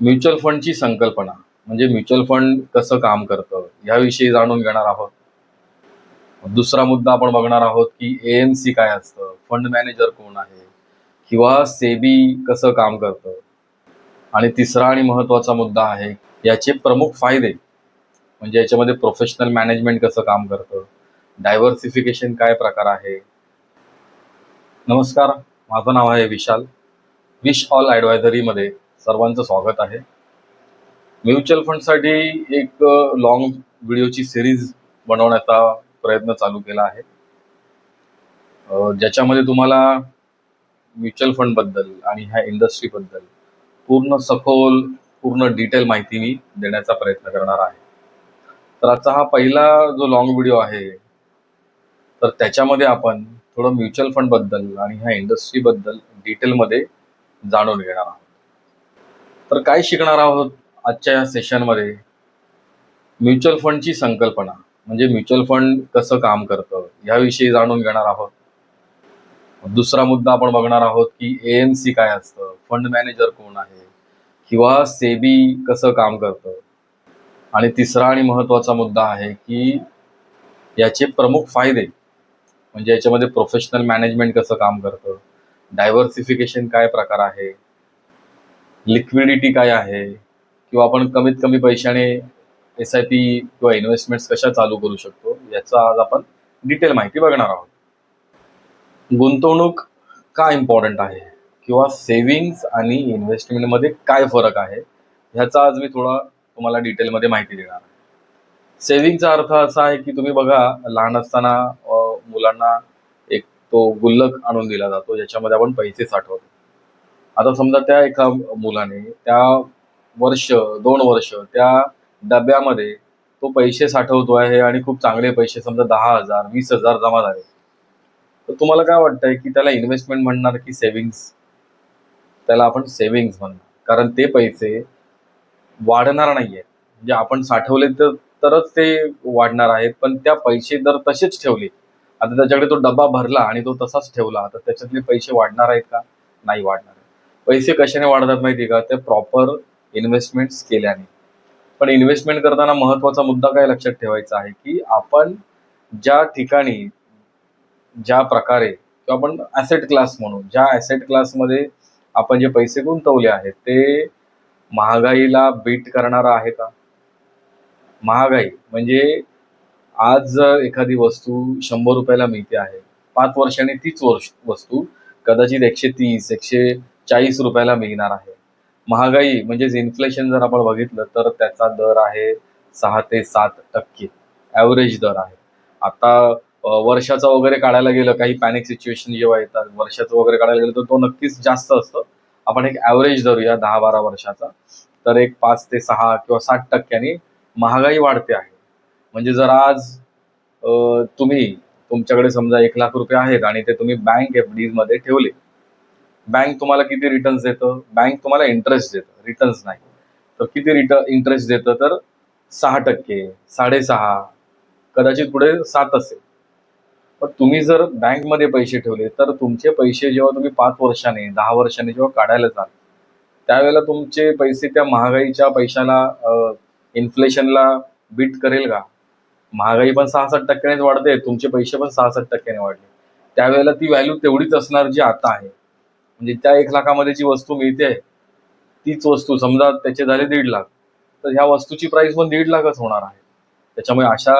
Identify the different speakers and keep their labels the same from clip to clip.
Speaker 1: Mutual फंडची संकल्पना म्हणजे म्युच्युअल फंड कसं काम करतं याविषयी जाणून घेणार आहोत. दुसरा मुद्दा आपण बघणार आहोत की एएमसी काय असतं, फंड मॅनेजर कोण आहे किंवा सेबी कसं काम करतं. आणि तिसरा आणि महत्त्वाचा मुद्दा आहे याचे प्रमुख फायदे, म्हणजे याच्यामध्ये प्रोफेशनल मॅनेजमेंट कसं काम करतं, डायव्हर्सिफिकेशन काय प्रकार आहे. नमस्कार, माझं नाव आहे विशाल. विश ऑल ॲडवायझरीमध्ये सर्वांचं स्वागत आहे. म्युच्युअल फंडसाठी एक लॉंग व्हिडिओची सिरीज बनवण्याचा प्रयत्न चालू केला आहे, ज्याच्यामध्ये तुम्हाला म्युच्युअल फंडबद्दल आणि ह्या इंडस्ट्रीबद्दल पूर्ण सखोल पूर्ण डिटेल माहिती मी देण्याचा प्रयत्न करणार आहे. तर आजचा हा पहिला जो लॉंग व्हिडिओ आहे, तर त्याच्यामध्ये आपण थोडं म्युच्युअल फंडबद्दल आणि ह्या इंडस्ट्रीबद्दल डिटेलमध्ये जाणून घेणार आहोत. तर काय शिकणार आहोत आजच्या या सेशनमध्ये? म्युच्युअल फंडची संकल्पना म्हणजे म्युच्युअल फंड कसं काम करतं याविषयी जाणून घेणार आहोत. दुसरा मुद्दा आपण बघणार आहोत की एएमसी काय असतं, फंड मॅनेजर कोण आहे किंवा सेबी कसं काम करतं. आणि तिसरा आणि महत्त्वाचा मुद्दा आहे की याचे प्रमुख फायदे, म्हणजे याच्यामध्ये प्रोफेशनल मॅनेजमेंट कसं काम करतं, डायव्हर्सिफिकेशन काय प्रकार आहे, लिक्विडिटी काय आहे, किंवा आपण कमीत कमी पैशाने SIP किंवा इन्व्हेस्टमेंट्स कशा चालू करू शकतो, याचा आज आपण डिटेल माहिती बघणार आहोत. गुंतवणूक का इम्पॉर्टंट आहे किंवा सेव्हिंग्स आणि इन्व्हेस्टमेंटमध्ये काय फरक आहे, ह्याचा आज मी थोडा तुम्हाला डिटेलमध्ये माहिती देणार आहे. सेव्हिंगचा अर्थ असा आहे की तुम्ही बघा, लहान असताना मुलांना एक तो गुल्लक आणून दिला जातो, ज्याच्यामध्ये आपण पैसे साठवतो. आता समजा त्या एका मुलाने त्या वर्ष 2 वर्ष त्या डब्यामध्ये तो पैसे साठवतो आहे आणि खूप चांगले पैसे, समजा 10,000 20,000 जमा झाले. तर तुम्हाला काय वाटतंय की त्याला इन्व्हेस्टमेंट म्हणणार की सेव्हिंग्स? त्याला आपण सेव्हिंग्स म्हणणार, कारण ते पैसे वाढणार नाहीये. म्हणजे आपण साठवले तरच ते वाढणार आहेत, पण त्या पैसे जर तसेच ठेवले, आता त्याच्याकडे तो डब्बा भरला आणि तो तसाच ठेवला, तर त्याच्यातले पैसे वाढणार आहेत का? नाही वाढणार. पैसे कशाने वाढतात माहिती आहे का? ते प्रॉपर इन्व्हेस्टमेंट्स केल्याने. पण इन्व्हेस्टमेंट करताना महत्त्वाचा मुद्दा काय लक्षात ठेवायचा आहे की आपण ज्या ठिकाणी, ज्या प्रकारे, किंवा आपण ॲसेट क्लास म्हणू, ज्या ॲसेट क्लासमध्ये आपण जे पैसे गुंतवले आहेत ते महागाईला बीट करणारा आहे का? महागाई म्हणजे आज जर एखादी वस्तू 100 रुपयाला मिळते आहे, 5 वर्षांनी तीच वस्तू कदाचित 130 140 रुपयाला मिळणार आहे. महागाई म्हणजेच इन्फ्लेशन जर आपण बघितलं तर त्याचा दर आहे 6 ते 7% ॲव्हरेज दर आहे. आता वर्षाचा वगैरे काढायला गेलं, काही पॅनिक सिच्युएशन जेव्हा येतात, वर्षाचं वगैरे काढायला गेलं तर तो नक्कीच जास्त असतं. आपण एक ॲव्हरेज धरूया 10-12 वर्षाचा, तर एक 5 ते 6 किंवा 7% महागाई वाढते आहे. म्हणजे जर आज तुमच्याकडे समजा 1,00,000 रुपये आहेत आणि ते तुम्ही बँक FD मध्ये ठेवले, बँक तुम्हाला किती रिटर्न्स देतं? बँक तुम्हाला इंटरेस्ट देतं, रिटर्न्स नाही. तर किती इंटरेस्ट देतं? तर 6%, 6.5%, कदाचित पुढे 7 असेल. पण तुम्ही जर बँकमध्ये पैसे ठेवले तर तुमचे पैसे जेव्हा तुम्ही 5 वर्षाने 10 वर्षाने जेव्हा काढायला जाल, त्यावेळेला तुमचे पैसे त्या महागाईच्या पैशाला, इन्फ्लेशनला बीट करेल का? महागाई पण 6-7%नेच वाढते, तुमचे पैसे पण 6-7%ने वाढले. त्यावेळेला ती व्हॅल्यू तेवढीच असणार जी आता आहे. म्हणजे त्या 1,00,000मध्ये जी वस्तू मिळते, तीच वस्तू समजा त्याचे झाले 1,50,000, तर ह्या वस्तूची प्राइस पण 1,50,000च होणार आहे. त्याच्यामुळे अशा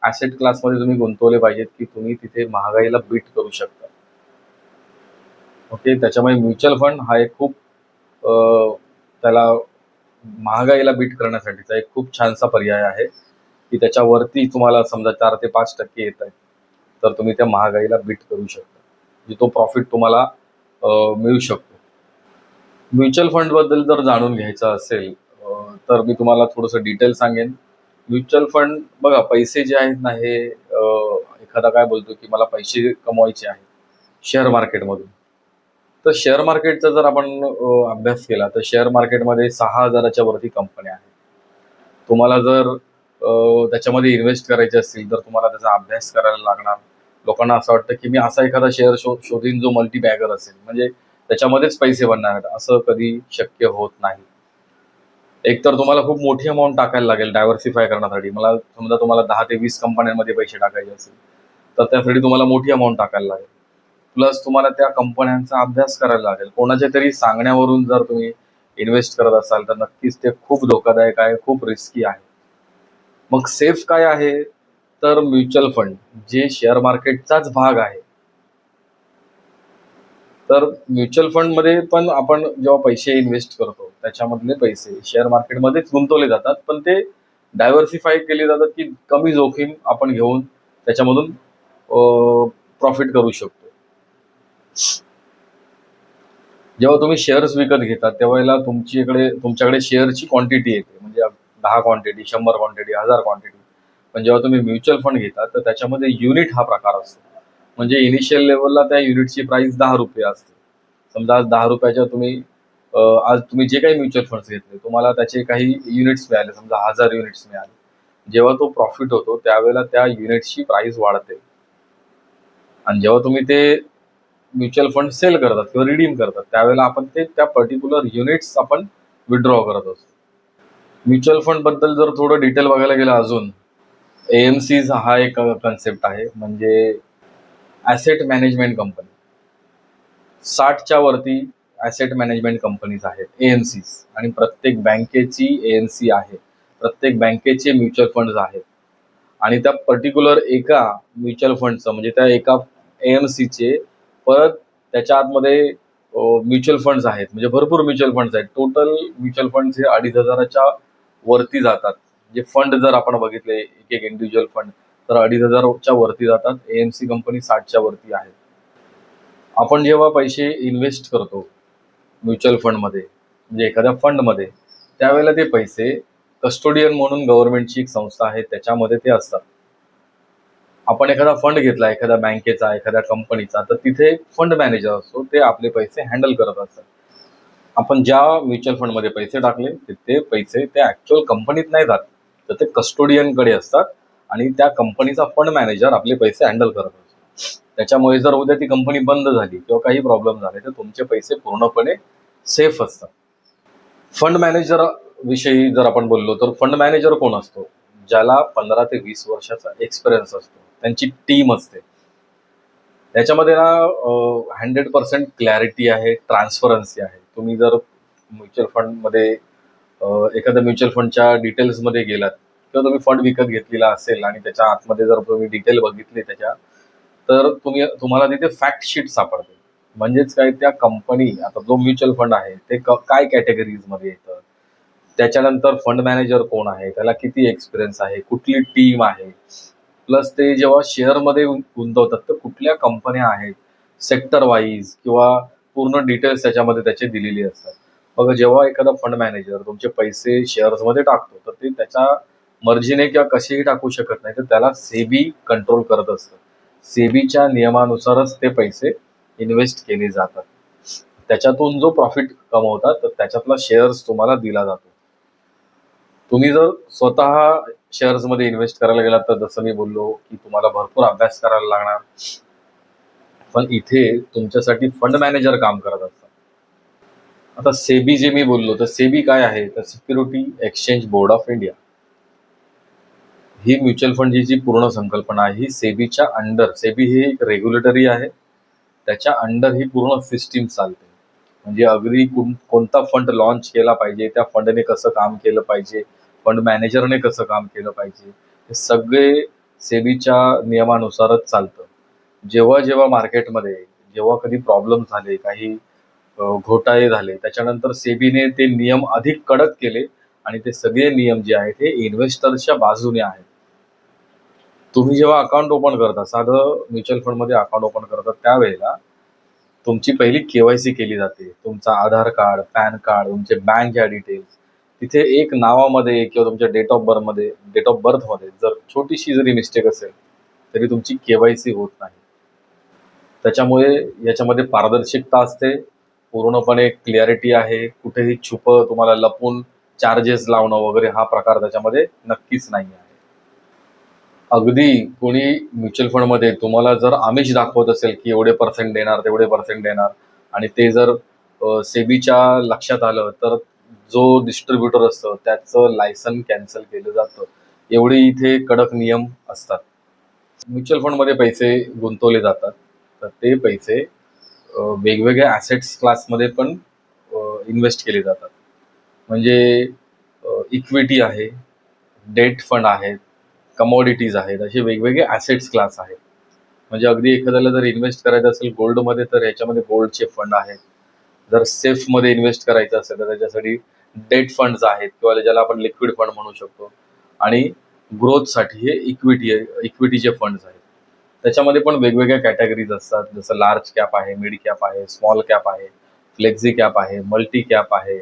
Speaker 1: ॲसेट क्लासमध्ये तुम्ही गुंतवले पाहिजेत की तुम्ही तिथे महागाईला बीट करू शकता. ओके, त्याच्यामुळे म्युच्युअल फंड हा एक खूप त्याला महागाईला बीट करण्यासाठीचा एक खूप छानसा पर्याय आहे की त्याच्यावरती तुम्हाला समजा 4 ते 5% येत आहेत, तर तुम्ही त्या महागाईला बीट करू शकता, म्हणजे तो प्रॉफिट तुम्हाला मिळू शकतो. म्युच्युअल फंडबद्दल जर जाणून घ्यायचं असेल, तर मी तुम्हाला थोडंसं डिटेल सांगेन. म्युच्युअल फंड बघा, पैसे जे आहेत ना, हे एखादा काय बोलतो की मला पैसे कमवायचे आहेत शेअर मार्केटमधून. तर शेअर मार्केटचा जर आपण अभ्यास केला तर शेअर मार्केटमध्ये 6,000च्या वरती कंपन्या आहेत. तुम्हाला जर त्याच्यामध्ये इन्व्हेस्ट करायचे असतील तर तुम्हाला त्याचा अभ्यास करायला लागणार. लोकांना असं वाटतं की मी असा एखादा शेअर शोधीन जो मल्टी बॅगर असेल, म्हणजे त्याच्यामध्येच पैसे बनणार आहेत. असं कधी शक्य होत नाही. एक तर तुम्हाला खूप मोठी अमाऊंट टाकायला लागेल डायव्हर्सिफाय करण्यासाठी. मला समजा तुम्हाला 10 ते 20 कंपन्यांमध्ये पैसे टाकायचे असेल, तर त्यासाठी तुम्हाला मोठी अमाऊंट टाकायला लागेल. प्लस तुम्हाला त्या कंपन्यांचा अभ्यास करायला लागेल. कोणाच्या तरी सांगण्यावरून जर तुम्ही इन्व्हेस्ट करत असाल, तर नक्कीच ते खूप धोकादायक आहे, खूप रिस्की आहे. मग सेफ काय आहे? तर म्युच्युअल फंड, जे शेअर मार्केटचाच भाग आहे. तर म्युच्युअल फंडमध्ये पण आपण जेव्हा पैसे इन्व्हेस्ट करतो, त्याच्यामधले पैसे शेअर मार्केटमध्येच गुंतवले जातात, पण ते डायव्हर्सिफाय केले जातात, की कमी जोखीम आपण घेऊन त्याच्यामधून प्रॉफिट करू शकतो. जेव्हा तुम्ही शेअर्स विकत घेता, त्यावेळेला तुमच्याकडे शेअरची क्वांटिटी येते, म्हणजे 10 क्वांटिटी, 100 क्वांटिटी, 1000 क्वांटिटी. पण जेव्हा तुम्ही म्युच्युअल फंड घेता, तर त्याच्यामध्ये युनिट हा प्रकार असतो. म्हणजे इनिशियल लेवलला त्या युनिटची प्राइस ₹10 असते. समजा आज ₹10 तुम्ही आज तुम्ही जे काही म्युच्युअल फंड्स घेतले, तुम्हाला त्याचे काही युनिट्स मिळाले, समजा 1000 युनिट्स मिळाले. जेव्हा तो प्रॉफिट होतो, त्यावेळेला त्या युनिट्सची प्राइस वाढते. आणि जेव्हा तुम्ही ते म्युच्युअल फंड सेल करतात किंवा रिडीम करतात, त्यावेळेला आपण ते त्या पर्टिक्युलर युनिट्स आपण विथड्रॉ करत असतो. म्युच्युअल फंड बद्दल जर थोडं डिटेल बघायला गेलं अजून, एएमसीज हा एक कन्सेप्ट आहे, म्हणजे ॲसेट मॅनेजमेंट कंपनी. 60च्या वरती ॲसेट मॅनेजमेंट कंपनीज आहेत, एएमसीज. आणि प्रत्येक बँकेची एएमसी आहे. प्रत्येक बँकेचे म्युच्युअल फंड्स आहेत. आणि त्या पर्टिक्युलर एका म्युच्युअल फंडचं, म्हणजे त्या एका एएमसीचे परत त्याच्या आतमध्ये म्युच्युअल फंड्स आहेत, म्हणजे भरपूर म्युच्युअल फंड्स आहेत. टोटल म्युच्युअल फंड्स हे 2,500च्या वरती जातात. म्हणजे फंड जर आपण बघितले, एक एक इंडिव्हिज्युअल फंड, तर 2,500च्या वरती जातात. एएमसी कंपनी 60च्या वरती आहे. आपण जेव्हा पैसे इन्व्हेस्ट करतो म्युच्युअल फंडमध्ये, म्हणजे एखाद्या फंडमध्ये, त्यावेळेला ते पैसे कस्टोडियन म्हणून गव्हर्नमेंटची एक संस्था आहे, त्याच्यामध्ये ते असतात. आपण एखादा फंड घेतला, एखाद्या बँकेचा, एखाद्या कंपनीचा, तर तिथे एक फंड मॅनेजर असतो, ते आपले पैसे हँडल करत असतात. आपण ज्या म्युच्युअल फंडमध्ये पैसे टाकले, ते पैसे त्या ऍक्च्युअल कंपनीत नाही जात, तर ते कस्टोडियनकडे असतात. आणि त्या कंपनीचा फंड मॅनेजर आपले पैसे हँडल करत असतो. त्याच्यामुळे जर उद्या ती कंपनी बंद झाली किंवा काही प्रॉब्लेम झाले, तर तुमचे पैसे पूर्णपणे सेफ असतात. फंड मॅनेजर विषयी जर आपण बोललो, तर फंड मॅनेजर कोण असतो? ज्याला 15 ते 20 वर्षाचा एक्सपिरियन्स असतो. त्यांची टीम असते. त्याच्यामध्ये ना 100% क्लॅरिटी आहे, ट्रान्सपरन्सी आहे. तुम्ही जर म्युच्युअल फंडमध्ये एखाद्या म्युच्युअल फंडच्या डिटेल्समध्ये गेलात, किंवा तुम्ही फंड विकत घेतलेला असेल आणि त्याच्या आतमध्ये जर तुम्ही डिटेल बघितली त्याच्या, तर तुम्हाला तिथे फॅक्ट शीट सापडते. म्हणजेच काय, त्या कंपनी, आता जो म्युच्युअल फंड आहे ते काय कॅटेगरीजमध्ये येतं, त्याच्यानंतर फंड मॅनेजर कोण आहे, त्याला किती एक्सपिरियन्स आहे, कुठली टीम आहे. प्लस ते जेव्हा शेअरमध्ये गुंतवतात, तर कुठल्या कंपन्या आहेत, सेक्टर वाईज किंवा पूर्ण डिटेल्स त्याच्यामध्ये त्याचे दिलेली असतात. बघा, जेव्हा एखादा फंड मॅनेजर तुमचे पैसे शेअर्समध्ये टाकतो, तर ते त्याच्या मर्जीने किंवा कसेही टाकू शकत नाही, तर त्याला सेबी कंट्रोल करत असतं. सेबीच्या नियमानुसारच ते पैसे इन्व्हेस्ट केले जातात. त्याच्यातून जो प्रॉफिट कमवतात, तर त्याच्यातला शेअर्स तुम्हाला दिला जातो. तुम्ही जर स्वतः शेअर्समध्ये इन्व्हेस्ट करायला गेलात, तर जसं मी बोललो, की तुम्हाला भरपूर अभ्यास करायला लागणार. पण इथे तुमच्यासाठी फंड मॅनेजर काम करत असतात. आता सेबी जे मी बोललो, तर सेबी काय आहे? तर security exchange board of India. He mutual फंडची जी पूर्ण संकल्पना आहे, ही सेबीच्या अंडर, सेबी ही एक रेग्युलेटरी आहे, त्याच्या अंडर ही पूर्ण सिस्टीम चालते. म्हणजे अगदी कोणता फंड लॉन्च केला पाहिजे, त्या फंडने कसं काम केलं पाहिजे, फंड मॅनेजरने कसं काम केलं पाहिजे, हे सगळे सेबीच्या नियमानुसारच चालतं. जेव्हा जेव्हा मार्केटमध्ये जेव्हा कधी प्रॉब्लेम झाले, काही घोटाळे झाले, त्याच्यानंतर सेबीने ते नियम अधिक कडक केले. आणि ते सगळे नियम जे आहेत, हे इन्व्हेस्टर्सच्या बाजूने आहेत. तुम्ही जेव्हा अकाउंट ओपन करता, साधं म्युच्युअल फंडमध्ये अकाउंट ओपन करता, त्यावेळेला तुमची पहिली केवायसी केली जाते. तुमचा आधार कार्ड, पॅन कार्ड, तुमचे बँकच्या डिटेल्स. तिथे एक नावामध्ये किंवा तुमच्या डेट ऑफ बर्थमध्ये जर छोटीशी जरी मिस्टेक असेल, तरी तुमची केवायसी होत नाही. त्याच्यामुळे याच्यामध्ये पारदर्शकता असते, पूर्णपणे क्लॅरिटी आहे. कुठेही छुपं तुम्हाला लपून चार्जेस लावणं वगैरे हा प्रकार त्याच्यामध्ये नक्कीच नाही आहे. अगदी कोणी म्युच्युअल फंडमध्ये तुम्हाला जर आमिष दाखवत असेल, की एवढे पर्सेंट देणार, तेवढे पर्सेंट देणार, आणि ते जर सेबीच्या लक्षात आलं, तर जो डिस्ट्रीब्युटर असतो त्याचं लायसन कॅन्सल केलं जातं. एवढे इथे कडक नियम असतात. म्युच्युअल फंडमध्ये पैसे गुंतवले जातात. तर ते पैसे वेगवेगळ्या ॲसेट्स क्लासमध्ये पण इन्व्हेस्ट केले जातात. म्हणजे इक्विटी आहे, डेट फंड आहेत, कमोडिटीज आहेत, असे वेगवेगळे ॲसेट्स क्लास आहेत. म्हणजे अगदी एखाद्याला जर इन्व्हेस्ट करायचं असेल गोल्डमध्ये तर ह्याच्यामध्ये गोल्डचे फंड आहेत. जर सेफमध्ये इन्व्हेस्ट करायचं असेल तर त्याच्यासाठी डेट फंड्स आहेत किंवा ज्याला आपण लिक्विड फंड म्हणू शकतो. आणि ग्रोथसाठी हे इक्विटीचे फंड्स आहेत. त्याच्यामध्ये पण वेगवेगळ्या कॅटेगरीज असतात. जसं लार्ज कॅप आहे, मिड कॅप आहे, स्मॉल कॅप आहे, फ्लेक्झी कॅप आहे, मल्टी कॅप आहे,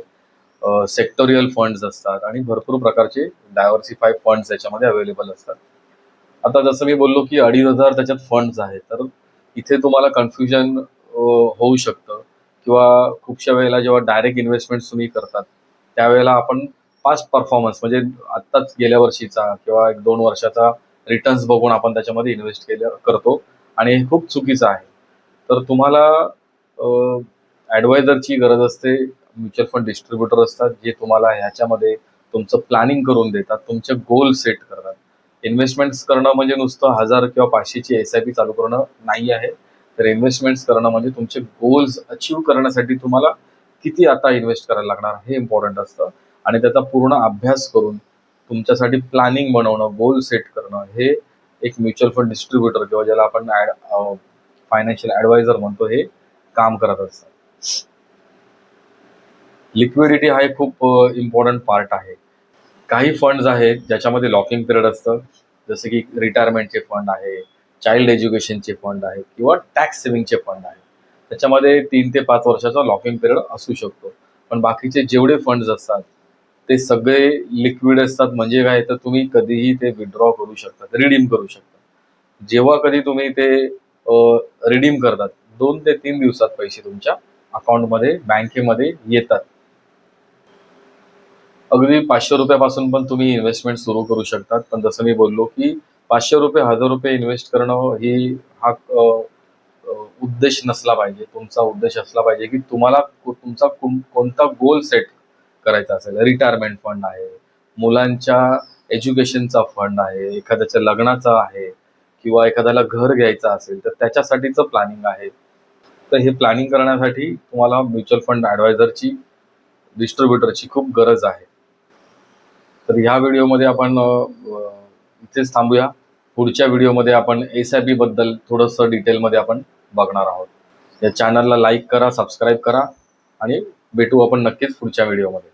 Speaker 1: सेक्टोरियल फंड्स असतात आणि भरपूर प्रकारचे डायव्हर्सिफाय फंड्स याच्यामध्ये अवेलेबल असतात. आता जसं मी बोललो की 2,500 त्याच्यात फंड्स आहेत. तर इथे तुम्हाला कन्फ्युजन होऊ शकतं किंवा खूपशा वेळेला जेव्हा डायरेक्ट इन्व्हेस्टमेंट तुम्ही करतात त्यावेळेला आपण पास्ट परफॉर्मन्स म्हणजे आत्ताच गेल्या वर्षीचा किंवा 1-2 वर्षाचा रिटर्न्स बघून आपण त्याच्यामध्ये इन्व्हेस्ट करतो आणि हे खूप चुकीचं आहे. तर तुम्हाला ॲडवायझरची गरज असते. म्युच्युअल फंड डिस्ट्रीब्युटर असतात जे तुम्हाला ह्याच्यामध्ये तुमचं प्लॅनिंग करून देतात, तुमचे गोल सेट करतात. इन्व्हेस्टमेंट्स करणं म्हणजे नुसतं 1000 किंवा 500ची SIP चालू करणं नाही आहे. तर इन्व्हेस्टमेंट्स करणं म्हणजे तुमचे गोल्स अचीव्ह करण्यासाठी तुम्हाला किती आता इन्व्हेस्ट करायला लागणार हे इम्पॉर्टंट असतं आणि त्याचा पूर्ण अभ्यास करून तुमच्यासाठी प्लॅनिंग बनवणं, गोल सेट करणं हे एक म्युच्युअल फंड डिस्ट्रीब्युटर किंवा ज्याला आपण फायनान्शियल ॲडवायझर म्हणतो हे काम करत असतात. लिक्विडिटी हा एक खूप इम्पॉर्टंट पार्ट आहे. काही फंड्स आहेत ज्याच्यामध्ये लॉकिंग पिरियड असतं. जसं की रिटायरमेंटचे फंड आहे, चाइल्ड एज्युकेशनचे फंड आहेत किंवा टॅक्स सेव्हिंगचे फंड आहेत. त्याच्यामध्ये 3 ते 5 वर्षाचा लॉकिंग पिरियड असू शकतो. पण बाकीचे जेवढे फंड्स असतात ते सगळे लिक्विड असतात. म्हणजे काय तर तुम्ही कधीही ते विथड्रॉ करू शकता, रिडीम करू शकता. जेव्हा कधी तुम्ही ते रिडीम करतात 2 ते 3 दिवसात पैसे तुमच्या अकाउंटमध्ये, बँकेमध्ये येतात. अगदी ₹500 पासून पण तुम्ही इन्व्हेस्टमेंट सुरू करू शकतात. पण जसं मी बोललो, की ₹500, ₹1000 इन्व्हेस्ट करणं हा उद्देश नसला पाहिजे. तुमचा उद्देश असला पाहिजे, की तुम्हाला तुमचा कोणता गोल सेट करायचा असेल. रिटायरमेंट फंड आहे, मुलांच्या एज्युकेशनचा फंड आहे, एखाद्याच्या लग्नाचा आहे किंवा एखाद्याला घर घ्यायचं असेल, तर त्याच्यासाठीचं प्लॅनिंग आहे. तर हे प्लॅनिंग करण्यासाठी तुम्हाला म्युच्युअल फंड ॲडवायझरची, डिस्ट्रिब्युटरची खूप गरज आहे. तर ह्या व्हिडिओमध्ये आपण इथेच थांबूया. पुढच्या व्हिडिओमध्ये आपण SIP बद्दल थोडंसं डिटेलमध्ये आपण बघणार आहोत. या चॅनलला लाईक करा, सबस्क्राईब करा आणि भेटू आपण नक्कीच पुढच्या व्हिडिओमध्ये.